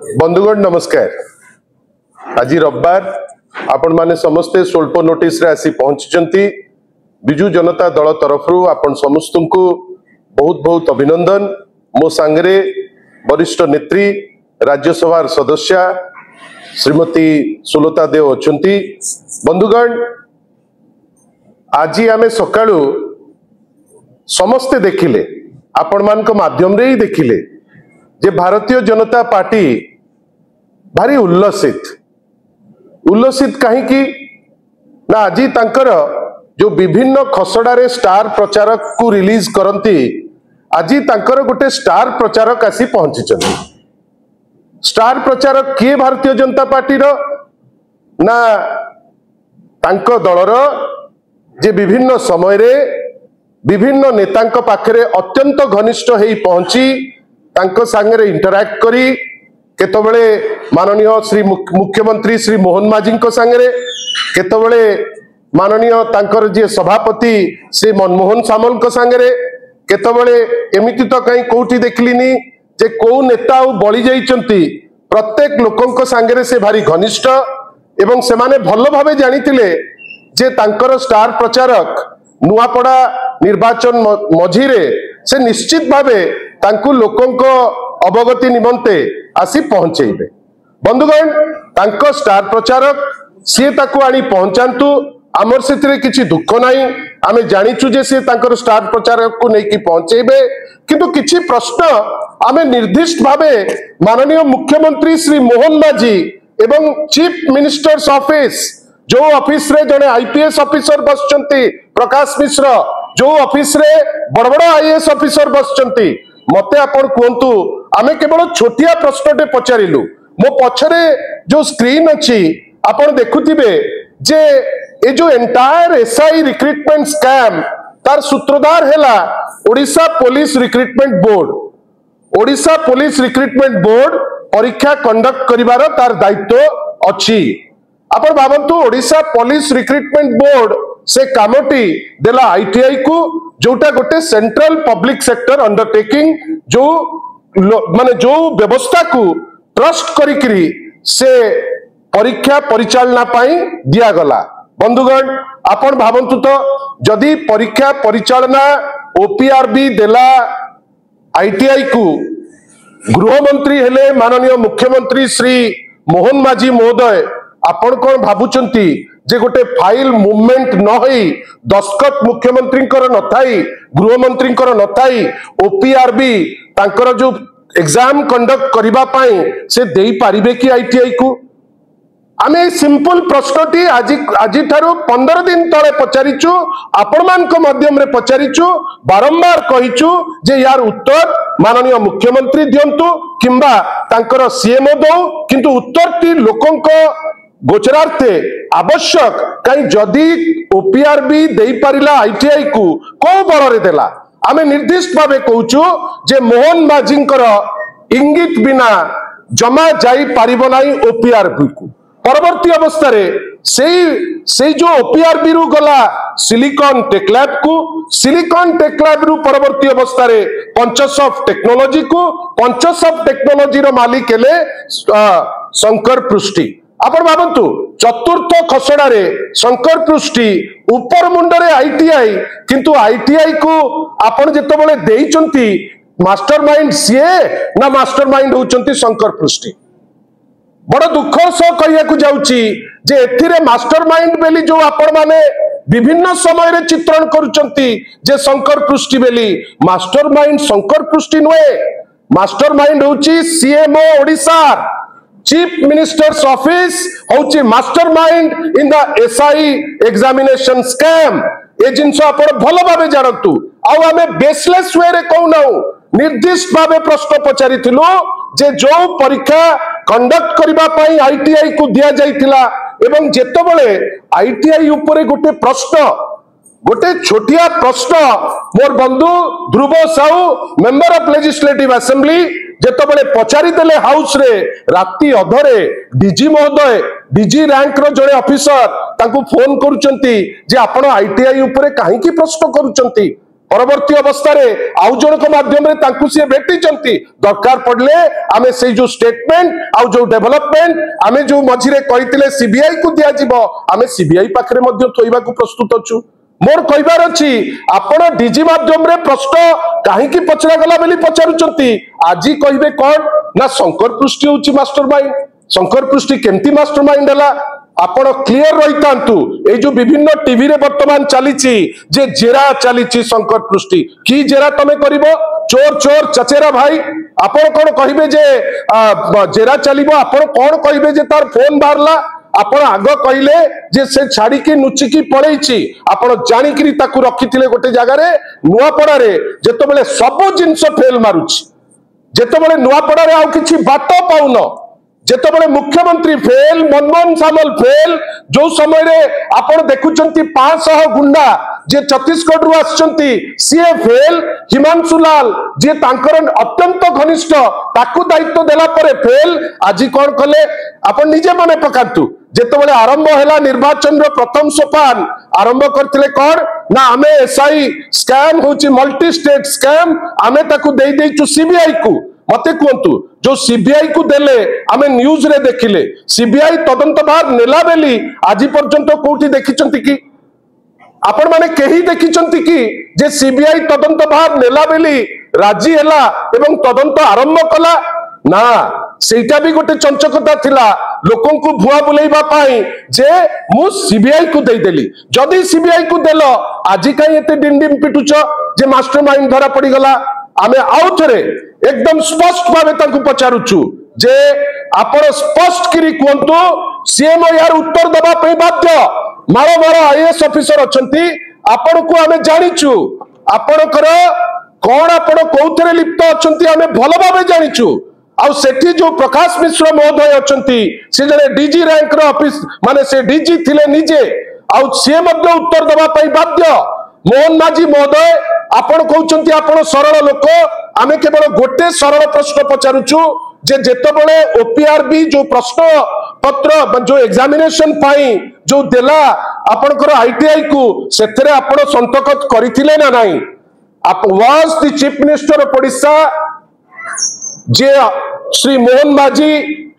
बंधुगण नमस्कार। आज रविवार आपण माने समस्ते स्वल्प नोटिस रे आसी पहुंचचंती। बिजू जनता दल तरफ आपण समस्त को बहुत बहुत अभिनंदन। मो सांगरे वरिष्ठ नेत्री राज्यसभा सदस्य श्रीमती सुलता देव अछंती। बंधुगण आज आमे सकाळू समस्ते देखिले आपण मान को माध्यम रे ही देखिले जे भारतीय जनता पार्टी भारी उल्लसित कहीं ना आज तांकर जो विभिन्न खसड़ारे स्टार प्रचारक को रिलीज करती आज तांकर गोटे स्टार प्रचारक आसी पहुंची। स्टार प्रचारक किए भारतीय जनता पार्टी रो ना तांको दलर जे विभिन्न समय रे विभिन्न नेतांक पाखरे अत्यंत घनिष्ठ हेई पहुंची तांको सांगरे इंटरैक्ट करी केतबेले माननीय श्री मुख्यमंत्री श्री मोहन माझी सांगरे केतबेले माननीय तांकर जे सभापति श्री मनमोहन सामल सांगरे केतबेले एमिति तो कहीं कोठी देखलिनी जे को नेता बळी जाइचंती। प्रत्येक लोकंक सांगरे से भारी घनिष्ठ एवं से माने भल भावे जानितिले जे तांकर स्टार प्रचारक नुआपड़ा निर्वाचन मझीरे से निश्चित भावे तांकु लोकंक अवगति निमंते आसी पहुंचेबे। बंधुगण तांको स्टार प्रचारक सी ताकु आनी पहुंचांतु आमर से किछि दुख नाही। आमे जानिचु जे से तांकर स्टार प्रचारक को नेकी पहुंचेबे किंतु किछि प्रश्न आमे निर्दिष्ट भावे माननीय मुख्यमंत्री श्री मोहन माझी एवं चीफ मिनिस्टर्स ऑफिस जो ऑफिस रे जने आईपीएस ऑफिसर बसचंती प्रकाश मिश्र जो ऑफिस रे बड़ बड़ आईएएस ऑफिसर बसचंती मते आपण कहंतु आमे केवल छोटिया प्रश्नटे पचारिलु। मो पछरे जो स्क्रीन अछि आपण देखुथिबे जे ए जो एंटायर एसआई रिक्रूटमेंट स्कैम तार सूत्रधार हैला Odisha police recruitment board. Odisha police recruitment board परीक्षा कंडक्ट करिवार तार दायित्व अछि। आपण भाबंतु ओडिशा पुलिस रिक्रूटमेंट बोर्ड से कामटी देला आईटीआई को जोटा गोटे सेंट्रल पब्लिक सेक्टर अंडरटेकिंग जो माने जो व्यवस्था को ट्रस्ट करिकरी से परीक्षा परिचालना पाई दिया गला। बंधुगण आपण भाबंतु तो जदि परीक्षा परिचालना ओपीआरबी देला आईटीआई को गृह मंत्री हेले माननीय मुख्यमंत्री श्री मोहन माझी महोदय आपण कौन भाबुचंती जे गोटे फाइल मूवमेंट न होई दस्खत मुख्यमंत्री न थाई गृह मंत्री न थाई ओपीआरबी तांकर जो एग्जाम कंडक्ट करिबा पाई से देई पारिबे कि आईटीआई को। आमे सिंपल प्रश्नटी आज ठारू 15 दिन तले पचारिचु आपण मानक माध्यम रे पचारिचु बारंबार कहिचु जे यार उत्तर माननीय मुख्यमंत्री दियंतु किंबा तांकर सीएमओ दो किंतु उत्तरटी लोकंक गोचरार्थे आवश्यक कहीं जदि ओपीआरबी देई पारिला आईटीआई को बल रे देला। आमे निर्दिष्ट भावे कहूचु जे मोहन माझींकर इंगित बिना जमा जाई पारिबो नाही ओपीआरबी को। परवर्ती अवस्था रे सेई जो ओपीआरबी रु गला सिलिकॉन टेक्लैब को सिलिकॉन टेक्लैब रु परवर्ती अवस्था रे पंचसॉफ्ट टेक्नोलॉजी को पंचसॉफ्ट टेक्नोलॉजी रो मालिक हेले शंकर पृष्टि। आपण भाबंतु चतुर्थ खसड़ा रे शंकर पृष्टि ऊपर मुंडरे आईटीआई किंतु आईटीआई को आपण जेतबेले देइचंती मास्टरमाइंड सीए ना मास्टरमाइंड होचंती शंकर पृष्टि। बड़ दुख सह कहिया को जाउची जे एथिरे मास्टरमाइंड बेली जो आपण माने विभिन्न समय रे चित्रण करूचंती जे शंकर पृष्टि बेली मास्टरमाइंड शंकर पृष्टि नुए मास्टरमाइंड होची CMO Odisha chief minister's office होची mastermind in the SI examination scam. ए जिंस आपण भलो भाबे जानतु आ आमे बेसलेस वे रे कहू निर्दिष्ट भावे प्रश्न पचारिथिलु जे जो परीक्षा कंडक्ट करिबा पाई आईटीआई को दिया जाइतिला एवं जेतबेले आईटीआई ऊपर गोटे प्रश्न गोटे छोटिया प्रश्न मोर बंधु Dhruba Sahu member of legislative assembly जेतबेले पचारि देले हाउस रे राती अधरे डीजी महोदय डीजी रैंक रो जड़े ऑफिसर तांको फोन करूचंती जे आपण आईटीआई ऊपर काहे की प्रश्न करूचंती परवर्ती अवस्था रे आउ जनक माध्यम रे तांकु से भेटिचंती दरकार पड़ले आमे से जो स्टेटमेंट आउ जो डेवलपमेंट आमे जो मझिरे कहितले सीबीआई को दिया जिवो आमे सीबीआई पाखरे मध्य थोइबा को प्रस्तुत अछु मोर कहबार अछि आपण डीजी माध्यम रे प्रश्न काहे की पचरा गला बेली पचारुचंती आजी कहबे कोन ना शंकर पृष्टि होची मास्टरमाइंड शंकर पृष्टि केमती मास्टरमाइंड हला आपण क्लियर रहितांतु ए जो विभिन्न टीवी रे वर्तमान चलीची जे जेरा चलीची शंकर पृष्टि की जेरा तमे करिवो चोर चोर चचेरा भाई आपण कोन कहिबे जे जेरा चलीबो आपण कोन कहिबे जे तार फोन बारला आपण आग कहले जे से छाड़ी की नुची की पड़ेची आपण जानि कि ताकू रखिथिले गोटे जगह रे नुआपड़ा रे जेतो बेले सब जिंस फेल मारुची जेतो बेले नुआपड़ा रे आउ किछि बाट पाउन जेतो बेले मुख्यमंत्री फेल मनमोहन सामल फेल जो समय रे आपण देखुचंती 500 गुंडा जे छत्तीसगढ़ रु आछंती सीए फेल हिमांशु लाल जे तांकर अत्यंत घनिष्ठ ताकू दायित्व देला परे फेल आजी कोन कले आपण निजे मने पकांतु जेतो बेले आरंभ हैला निर्वाचन रो प्रथम सोपान आरंभ करथिले कोन ना आमे एसआई स्कैम होची मल्टी स्टेट स्कैम आमे ताकू देई देइचु सीबीआई को मते कहतु जो सीबीआई को देले आमे न्यूज रे देखिले सीबीआई तदंत भार नेला बेली आज पर्यंत कोठी देखिचंती कि आपण माने केही देखिचंती कि जे सीबीआई तदंत भार नेला बेली राजी हैला एवं तदंत आरंभ कला ना सेटा भी गोटे चंचकता थिला लोकन को भुआ बुलेइबा पाई जे मु सीबीआई को देई देली जदी सीबीआई को देलो आजी काई एते डिंडिम पिटुच जे मास्टरमाइंड धरा पड़ी गला आमे आउ थरे एकदम स्पष्ट भावे तांकु पचारुछु जे आपण स्पष्ट करी कोंतो सीएम यार उत्तर दबा पे बाध्य मारो मारो आईएएस ऑफिसर अछंती आपण को आमे जानिछु आपण कर कोन आपण कोउथरे लिप्त अछंती आमे भलो भावे जानिछु आउ सेठी जो प्रकाश मिश्र महोदय अछंती से जने डीजी रैंक रो ऑफिस माने से डीजी थिले निजे आउ से मध्य उत्तर दबा पे बाध्य मोहन माझी महोदय आपण कहउचंती आपण सरल लोक आमे केवल गोटे सरल प्रश्न पचारुछु जे जेतबेले ओपीआरबी जो प्रश्न पत्र जो एग्जामिनेशन पाई जो देला आपनकर आईटीआई को सेथरे आपण संतकत करिथिले ना नाही आप was the chief minister of Odisha जे Shri Mohan Majhi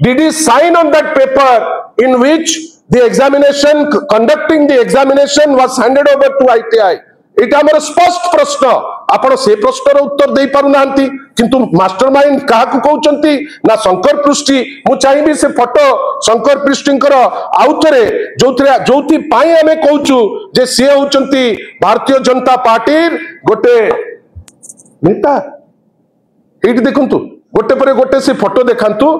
did he sign on that paper in which the examination conducting the examination was handed over to ITI एटा हमर स्पष्ट प्रश्न आपण से प्रश्नर उत्तर दे पारु नांती किंतु मास्टरमाइंड काहा को कहउचंती ना शंकर पृष्टि मु चाहिबी से फोटो शंकर पृष्टिंकर आउथरे जोथि पाई हमें कहउचु जे से होचंती भारतीय जनता पार्टी गोटे नेता एठी देखंतु गोटे परे गोटे से फोटो देखांतु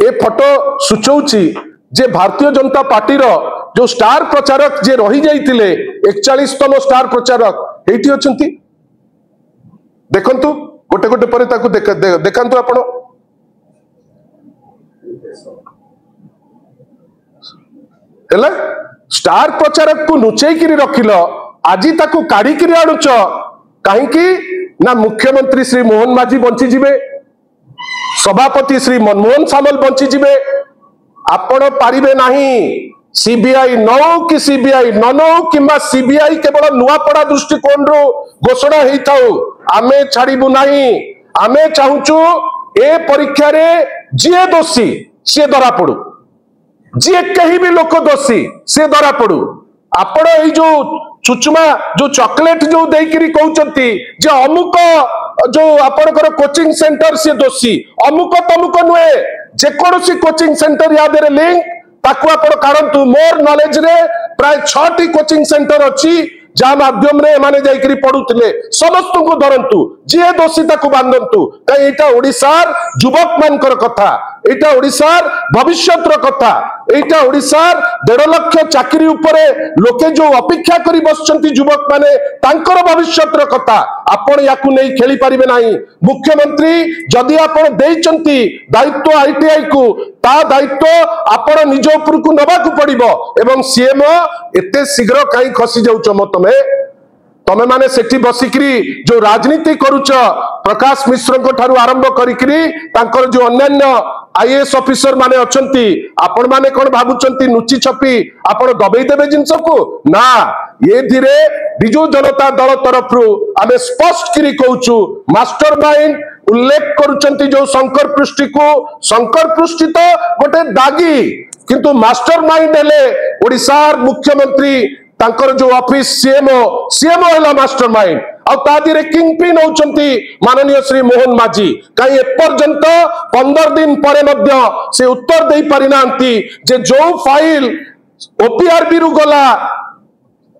ए फोटो सूचौची जे भारतीय जनता पार्टी रो जो स्टार प्रचारक जे रही जाइतिले 41तम स्टार प्रचारक एठी अछंती देखंतु गोटे गोटे परे ताकू देखांतु आपण हेला स्टार प्रचारक को नुचेई किरी रखिलो आजी ताकू काढी किरी आनुच काहे की ना मुख्यमंत्री श्री मोहन माझी बंची जिवे सभापति श्री मनमोहन सामल बंची जिवे आपण पारिबे नाही सीबीआई नौ कि सीबीआई नौ किंबा सीबीआई केवल नुआपड़ा दृष्टिकोण रो घोषणा हेई थाउ आमे छाड़िबु नाही आमे चाहुचु ए परीक्षा रे जे दोषी से धरा पड़ू जे कहीं भी लोक दोषी से धरा पड़ू आपण ए जो चुचुमा जो चॉकलेट जो देइकिरी कहउचंती जे अमुक जो आपनकर कोचिंग सेंटर से दोषी अमुक तमुक नुए जे कोनोसी कोचिंग सेंटर याद रे लिंक ताकू आपण काढंतु मोर नॉलेज रे प्राय 6टी कोचिंग सेंटर अछि जा माध्यम रे माने जाइकरी पढुतले समस्त को धरंतु जे दोषी ताकू बांधंतु कई एटा ओडिसार युवक मानकर कथा एटा ओडिसार भविष्यत रो कथा एटा ओडिसार 1.5 लाख चाकरी उपरे लोके जो अपेक्षा करी बसचंती युवक माने तांकर भविष्यत रो कथा आपण याकू नै खेली परिबे नाही मुख्यमंत्री जदि आपण देइचंती दायित्व आईटीआई को ता दायित्व आपण निज ऊपर को नबा को पड़िबो एवं सीएम एते शीघ्र काई खसी जाउछ मत में तमे माने सेठी बसिकरी जो राजनीति करूच प्रकाश मिश्र को ठारू आरंभ करिकरी तांकर जो अन्य आईएएस ऑफिसर माने अछंती आपण माने कोन भाबुचंती नुची छपी आपण दबेई देबे जिंस को ना ये धीरे बिजू जनता दल तरफ आमे स्पष्ट करी कहूचु मास्टरमाइंड उल्लेख करूचंती जो शंकर पृष्टि तो गोटे दागी किंतु मास्टरमाइंड हेले ओडिसार मुख्यमंत्री तांकर जो ऑफिस सीएमओ है मास्टरमाइंड आदि किंग पिन होचंती माननीय श्री मोहन माझी कहीं एपर्यंत 15 दिन पर से उत्तर दे पारि नांती जे जो फाइल ओपीआरबी रु गला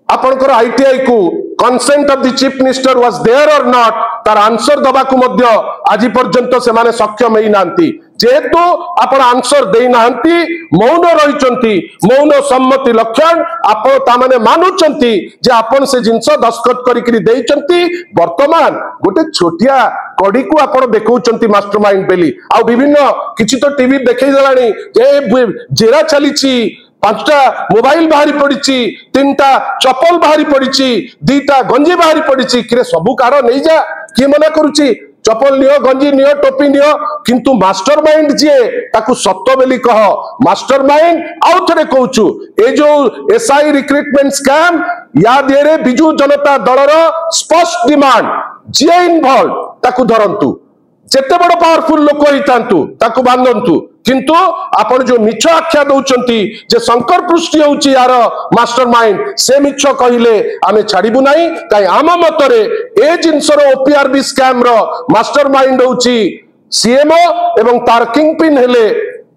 आपनकर आईटीआई को consent of the chief minister was there और नॉट तार आंसर दबा को मध्य आज पर्यंत से माने सक्षम ही नांती जेहेतु आपण आंसर दे नांती मौन रहिचंती मौन सम्मति लक्षण आपण ता माने मानुचंती जे आपण से जिंस दस्खत करिकरी देइचंती वर्तमान गोटे छोटिया कड़ी को आपण देखौचंती मास्टरमाइंड बेली आ विभिन्न किछि तो टीवी देखै देलानी जे जेरा चलीची 5टा मोबाइल बाहरी पड़ी 3टा चप्पल बाहरी पड़ी 2टा गंजी बाहरी पड़ी कि सबू कार नहीं जा किए मना करुची चप्पल नियो गंजी नियो टोपी नियो किंतु मास्टरमाइंड जे ताकू सत्य बेली कह मास्टरमाइंड आउ थरे कहूचु ए जो एसआई रिक्रुटमेंट स्कैम या देरे बिजू जनता दलर स्पष्ट डिमांड जे इन्वॉल्व ताकू धरंतु जेते बड़ पावरफुल लोक होइतांतु ताकू बांधंतु किंतु आपण जो मिछ आख्या दउचंती जे शंकर पृष्टि होउची यार मास्टरमाइंड से मिछ कहिले आमे छाड़िबु नाही काई आम मतरे ए जिंसर ओपीआरबी स्कैम रो मास्टरमाइंड होउची सीएमओ एवं तार किंगपिन हेले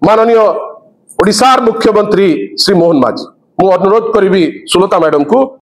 माननीय ओडिसार मुख्यमंत्री श्री मोहन माझी मु अनुरोध करिबी सुलता मैडम को